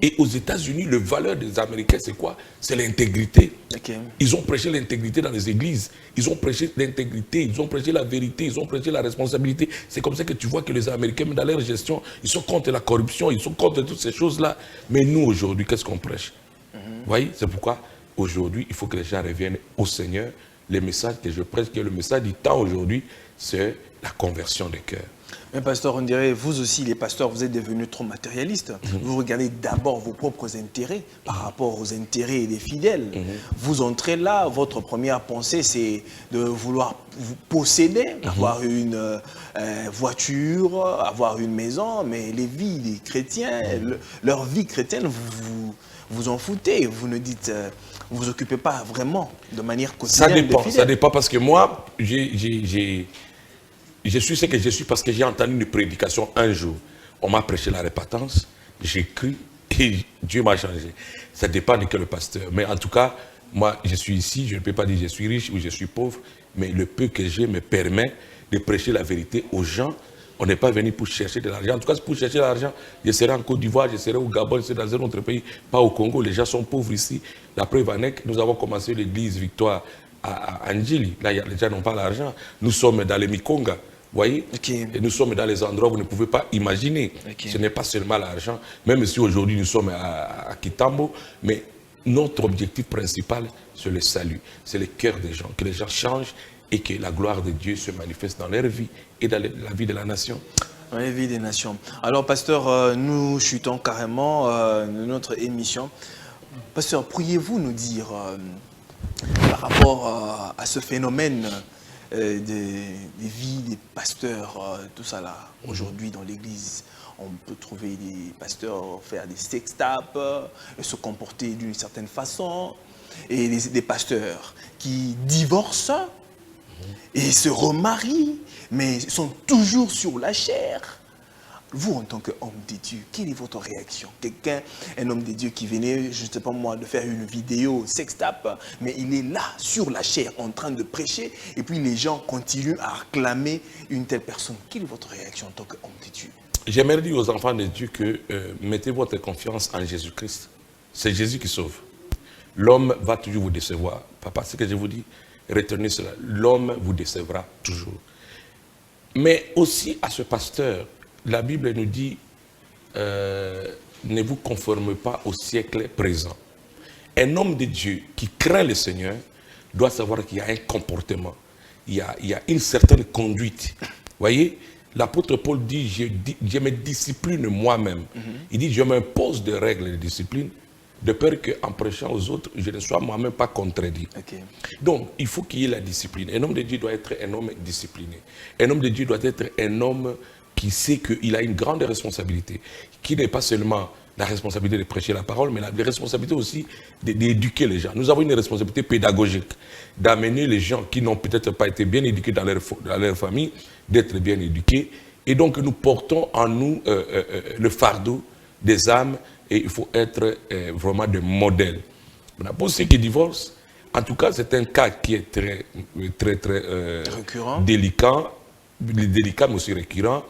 Et aux États-Unis, le valeur des Américains, c'est quoi? C'est l'intégrité. Okay. Ils ont prêché l'intégrité dans les églises. Ils ont prêché l'intégrité, ils ont prêché la vérité, ils ont prêché la responsabilité. C'est comme ça que tu vois que les Américains, dans leur gestion, ils sont contre la corruption, ils sont contre toutes ces choses-là. Mais nous, aujourd'hui, qu'est-ce qu'on prêche? Vous voyez, c'est pourquoi, aujourd'hui, il faut que les gens reviennent au Seigneur. Le message que je prêche, qui est le message du temps aujourd'hui, c'est la conversion des cœurs. Mais pasteur, on dirait, vous aussi, les pasteurs, vous êtes devenus trop matérialistes. Vous regardez d'abord vos propres intérêts par rapport aux intérêts des fidèles. Vous entrez là, votre première pensée, c'est de vouloir vous posséder, avoir une voiture, avoir une maison, mais les vies des chrétiens, leur vie chrétienne, vous en foutez. Vous ne dites, vous vous occupez pas vraiment de manière quotidienne. Ça dépend parce que moi, je suis ce que je suis parce que j'ai entendu une prédication un jour. On m'a prêché la repentance, j'ai cru et Dieu m'a changé. Ça dépend de quel pasteur. Mais en tout cas, moi, je suis ici, je ne peux pas dire que je suis riche ou je suis pauvre, mais le peu que j'ai me permet de prêcher la vérité aux gens. On n'est pas venu pour chercher de l'argent. En tout cas, pour chercher de l'argent, je serai en Côte d'Ivoire, je serai au Gabon, je serai dans un autre pays, pas au Congo. Les gens sont pauvres ici. La preuve en est que nous avons commencé l'église Victoire à Ndjili. Là, les gens n'ont pas l'argent. Nous sommes dans les Mikonga. Vous voyez, et nous sommes dans les endroits où vous ne pouvez pas imaginer. Ce n'est pas seulement l'argent, même si aujourd'hui nous sommes à Kitambo, mais notre objectif principal, c'est le salut. C'est le cœur des gens, que les gens changent et que la gloire de Dieu se manifeste dans leur vie et dans la vie de la nation. Dans la vie des nations. Alors, pasteur, nous chutons carrément notre émission. Pasteur, pourriez-vous nous dire, par rapport à ce phénomène des vies des pasteurs, tout ça là, aujourd'hui dans l'église, on peut trouver des pasteurs faire des sextapes, se comporter d'une certaine façon, et des pasteurs qui divorcent et se remarient, mais sont toujours sur la chair. Vous, en tant qu'homme de Dieu, quelle est votre réaction? Quelqu'un, un homme de Dieu qui venait, je ne sais pas moi, de faire une vidéo sextape, mais il est là, sur la chair, en train de prêcher, et puis les gens continuent à acclamer une telle personne. Quelle est votre réaction en tant qu'homme de Dieu? J'aimerais dire aux enfants de Dieu que mettez votre confiance en Jésus-Christ. C'est Jésus qui sauve. L'homme va toujours vous décevoir. Papa, ce que je vous dis, retenez cela. L'homme vous décevra toujours. Mais aussi à ce pasteur, la Bible nous dit, ne vous conformez pas au siècle présent. Un homme de Dieu qui craint le Seigneur doit savoir qu'il y a un comportement, il y a une certaine conduite. Vous voyez, l'apôtre Paul dit, je me discipline moi-même. Il dit, je m'impose des règles de discipline, de peur qu'en prêchant aux autres, je ne sois moi-même pas contredit. Donc, il faut qu'il y ait la discipline. Un homme de Dieu doit être un homme discipliné. Un homme de Dieu doit être un homme qui sait qu'il a une grande responsabilité, qui n'est pas seulement la responsabilité de prêcher la parole, mais la responsabilité aussi d'éduquer les gens. Nous avons une responsabilité pédagogique, d'amener les gens qui n'ont peut-être pas été bien éduqués dans leur famille, d'être bien éduqués. Et donc nous portons en nous le fardeau des âmes, et il faut être vraiment des modèles. Pour ceux qui divorcent, en tout cas c'est un cas qui est très délicat, mais aussi récurrent.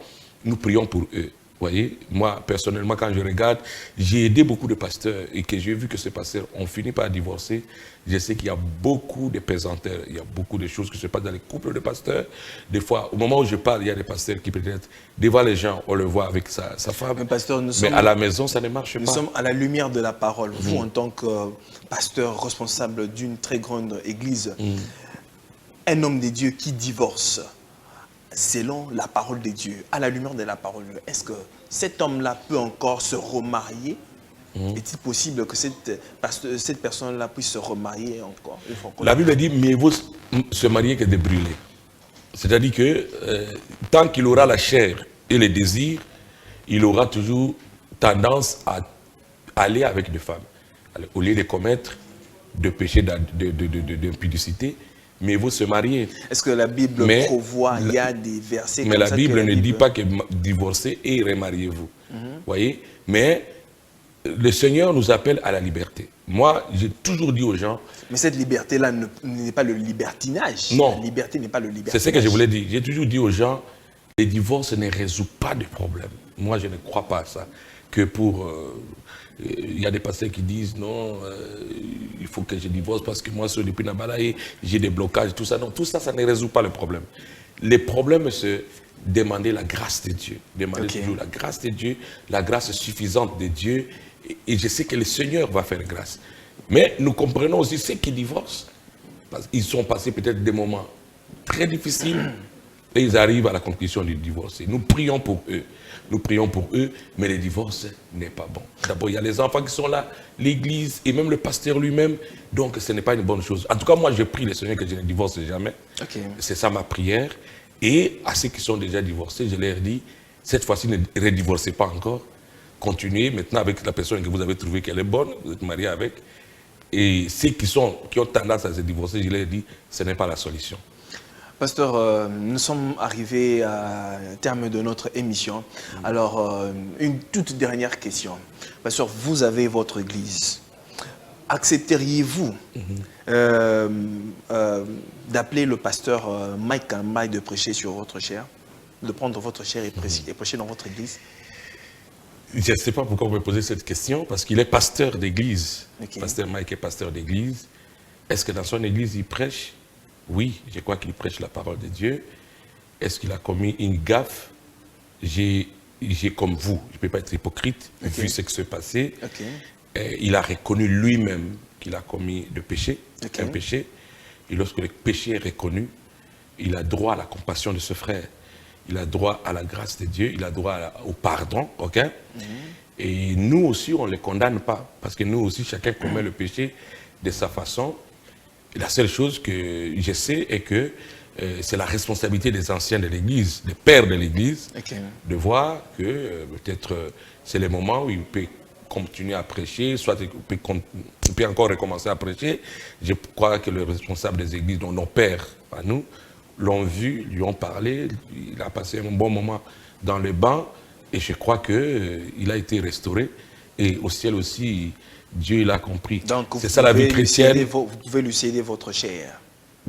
Nous prions pour eux. Vous voyez, moi, personnellement, quand je regarde, j'ai aidé beaucoup de pasteurs et que j'ai vu que ces pasteurs ont fini par divorcer. Je sais qu'il y a beaucoup de pesanteurs, il y a beaucoup de choses qui se passent dans les couples de pasteurs. Des fois, au moment où je parle, il y a des pasteurs qui peut-être, devant les gens, on le voit avec sa femme. Mais à la maison, ça ne marche pas. Nous sommes à la lumière de la parole. Vous, en tant que pasteur responsable d'une très grande église, un homme de Dieu qui divorce, selon la parole de Dieu, à la lumière de la parole, est-ce que cet homme-là peut encore se remarier? Est-il possible que cette personne-là puisse se remarier encore? La Bible dit, mieux vaut se marier que de brûler. C'est-à-dire que tant qu'il aura la chair et les désirs, il aura toujours tendance à aller avec des femmes. Au lieu de commettre de péchés d'impudicité, mieux vaut se marier. Est-ce que la Bible prévoit, il y a des versets mais comme la ça Bible que ne dit pas que divorcez et remariez-vous. Voyez? Mais le Seigneur nous appelle à la liberté. Moi, j'ai toujours dit aux gens... Mais cette liberté-là n'est pas le libertinage. Non. La liberté n'est pas le libertinage. C'est ce que je voulais dire. J'ai toujours dit aux gens, les divorces ne résout pas de problème. Moi, je ne crois pas à ça. Que pour... il y a des pasteurs qui disent, non, il faut que je divorce parce que moi, depuis Nabalaï, j'ai des blocages, tout ça. Non, tout ça, ça ne résout pas le problème. Les problèmes, c'est demander la grâce de Dieu. Demander toujours la grâce de Dieu, la grâce suffisante de Dieu. Et je sais que le Seigneur va faire grâce. Mais nous comprenons aussi ceux qui divorcent. Parce qu'ils sont passés peut-être des moments très difficiles. Et ils arrivent à la conclusion du divorce. Et nous prions pour eux. Nous prions pour eux, mais le divorce n'est pas bon. D'abord, il y a les enfants qui sont là, l'église et même le pasteur lui-même. Donc, ce n'est pas une bonne chose. En tout cas, moi, je prie le Seigneur que je ne divorce jamais. C'est ça ma prière. Et à ceux qui sont déjà divorcés, je leur dis, cette fois-ci, ne redivorcez pas encore. Continuez maintenant avec la personne que vous avez trouvée qu'elle est bonne, vous êtes marié avec. Et ceux qui ont tendance à se divorcer, je leur dis, ce n'est pas la solution. Pasteur, nous sommes arrivés à terme de notre émission. Alors, une toute dernière question. Pasteur, vous avez votre église. Accepteriez-vous d'appeler le pasteur Mike Kambai de prêcher sur votre chair, de prendre votre chair et prêcher dans votre église? Je ne sais pas pourquoi vous me posez cette question, parce qu'il est pasteur d'église. Pasteur Mike est pasteur d'église. Est-ce que dans son église, il prêche? Oui, je crois qu'il prêche la parole de Dieu. Est-ce qu'il a commis une gaffe? J'ai comme vous, je ne peux pas être hypocrite, vu ce qui s'est passé. Il a reconnu lui-même qu'il a commis un péché. Et lorsque le péché est reconnu, il a droit à la compassion de ce frère. Il a droit à la grâce de Dieu, il a droit au pardon, Et nous aussi, on ne le condamne pas, parce que nous aussi, chacun commet le péché de sa façon. Et la seule chose que je sais est que c'est la responsabilité des anciens de l'Église, des pères de l'Église, de voir que peut-être c'est le moment où il peut continuer à prêcher, soit il peut encore recommencer à prêcher. Je crois que le responsable des églises, dont nos pères, à nous, l'ont vu, lui ont parlé, il a passé un bon moment dans le banc et je crois qu'il a été restauré. Et au ciel aussi, Dieu l'a compris. C'est ça la vie chrétienne. Vous pouvez lui céder votre chair.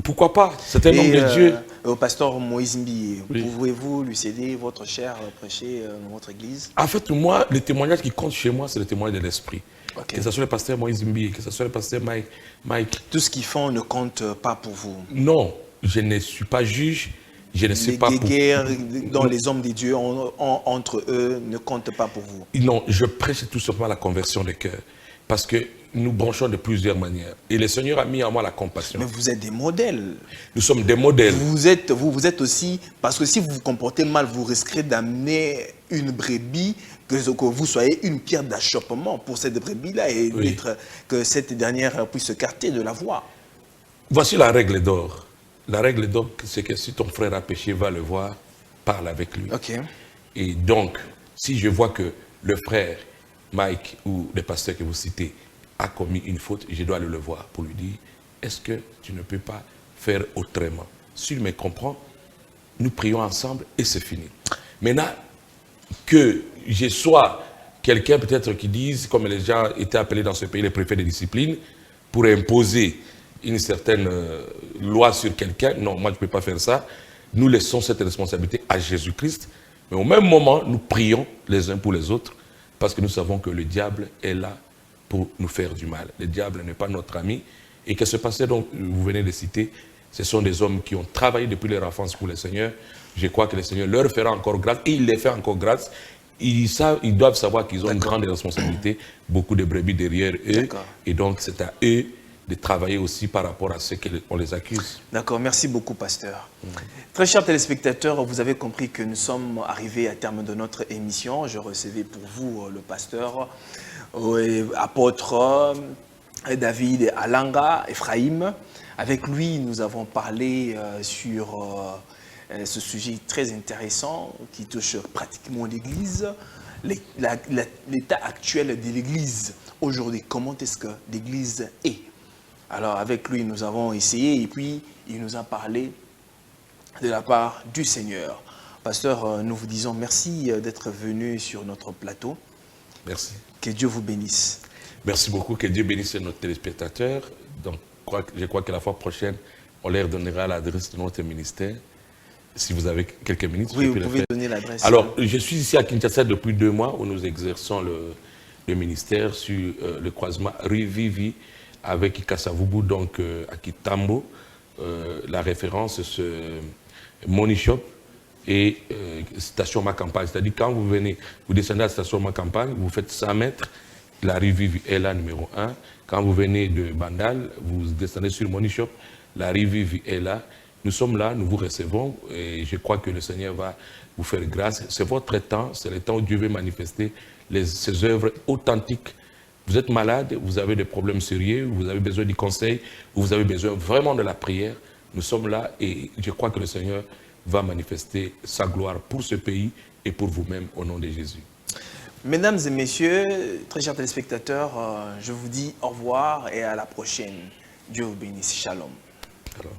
Pourquoi pas? C'est un homme de Dieu. Au pasteur Moïse Mbi, pouvez-vous lui céder votre chair, prêcher dans votre église? En fait, moi, le témoignage qui compte chez moi, c'est le témoignage de l'esprit. Que ce soit le pasteur Moïse Mbi, que ce soit le pasteur Mike. Tout ce qu'ils font ne compte pas pour vous? Non, je ne suis pas juge. Je ne sais pas. Les guerres dont les hommes de Dieu entre eux ne comptent pas pour vous? Non, je prêche tout simplement la conversion des cœurs. Parce que nous branchons de plusieurs manières. Et le Seigneur a mis en moi la compassion. Mais vous êtes des modèles. Nous sommes des modèles. Vous êtes aussi, parce que si vous vous comportez mal, vous risquerez d'amener une brebis, que vous soyez une pierre d'achoppement pour cette brebis-là et que cette dernière puisse se carter de la voie. Voici la règle d'or. La règle d'or, c'est que si ton frère a péché, va le voir, parle avec lui. Et donc, si je vois que le frère Mike ou le pasteur que vous citez a commis une faute, je dois aller le voir pour lui dire, est-ce que tu ne peux pas faire autrement? S'il me comprend, nous prions ensemble et c'est fini. Maintenant, que je sois quelqu'un peut-être qui dise, comme les gens étaient appelés dans ce pays, les préfets de discipline, pour imposer une certaine loi sur quelqu'un, non, moi je ne peux pas faire ça. Nous laissons cette responsabilité à Jésus-Christ, mais au même moment, nous prions les uns pour les autres, parce que nous savons que le diable est là pour nous faire du mal. Le diable n'est pas notre ami. Et que ce pasteur dont vous venez de citer, ce sont des hommes qui ont travaillé depuis leur enfance pour le Seigneur. Je crois que le Seigneur leur fera encore grâce, et il les fait encore grâce. Ils doivent savoir qu'ils ont une grande responsabilité, beaucoup de brebis derrière eux. Et donc c'est à eux de travailler aussi par rapport à ceux qu'on les accuse. D'accord, merci beaucoup, pasteur. Très chers téléspectateurs, vous avez compris que nous sommes arrivés à terme de notre émission. Je recevais pour vous le pasteur, apôtre David Alanga Ephraim. Avec lui, nous avons parlé sur ce sujet très intéressant qui touche pratiquement l'Église, l'état actuel de l'Église aujourd'hui. Comment est-ce que l'Église est? Alors avec lui, nous avons essayé et puis il nous a parlé de la part du Seigneur. Pasteur, nous vous disons merci d'être venu sur notre plateau. Merci. Que Dieu vous bénisse. Merci beaucoup, que Dieu bénisse nos téléspectateurs. Donc, je crois que la fois prochaine, on leur donnera l'adresse de notre ministère. Si vous avez quelques minutes, oui, vous pouvez donner l'adresse. Alors, je suis ici à Kinshasa depuis 2 mois où nous exerçons le ministère sur le croisement rue Vivi avec Kassavubu, donc à Kitambo. La référence, c'est Money Shop et station Ma Campagne. C'est-à-dire, quand vous venez, vous descendez à la station Ma Campagne, vous faites 100 mètres, la rue Vivi est là, numéro 1. Quand vous venez de Bandal, vous descendez sur Money Shop, la rue Vivi est là. Nous sommes là, nous vous recevons et je crois que le Seigneur va vous faire grâce. C'est votre temps, c'est le temps où Dieu veut manifester ses œuvres authentiques. Vous êtes malade, vous avez des problèmes sérieux, vous avez besoin du conseil, vous avez besoin vraiment de la prière. Nous sommes là et je crois que le Seigneur va manifester sa gloire pour ce pays et pour vous-même au nom de Jésus. Mesdames et messieurs, très chers téléspectateurs, je vous dis au revoir et à la prochaine. Dieu vous bénisse. Shalom. Alors.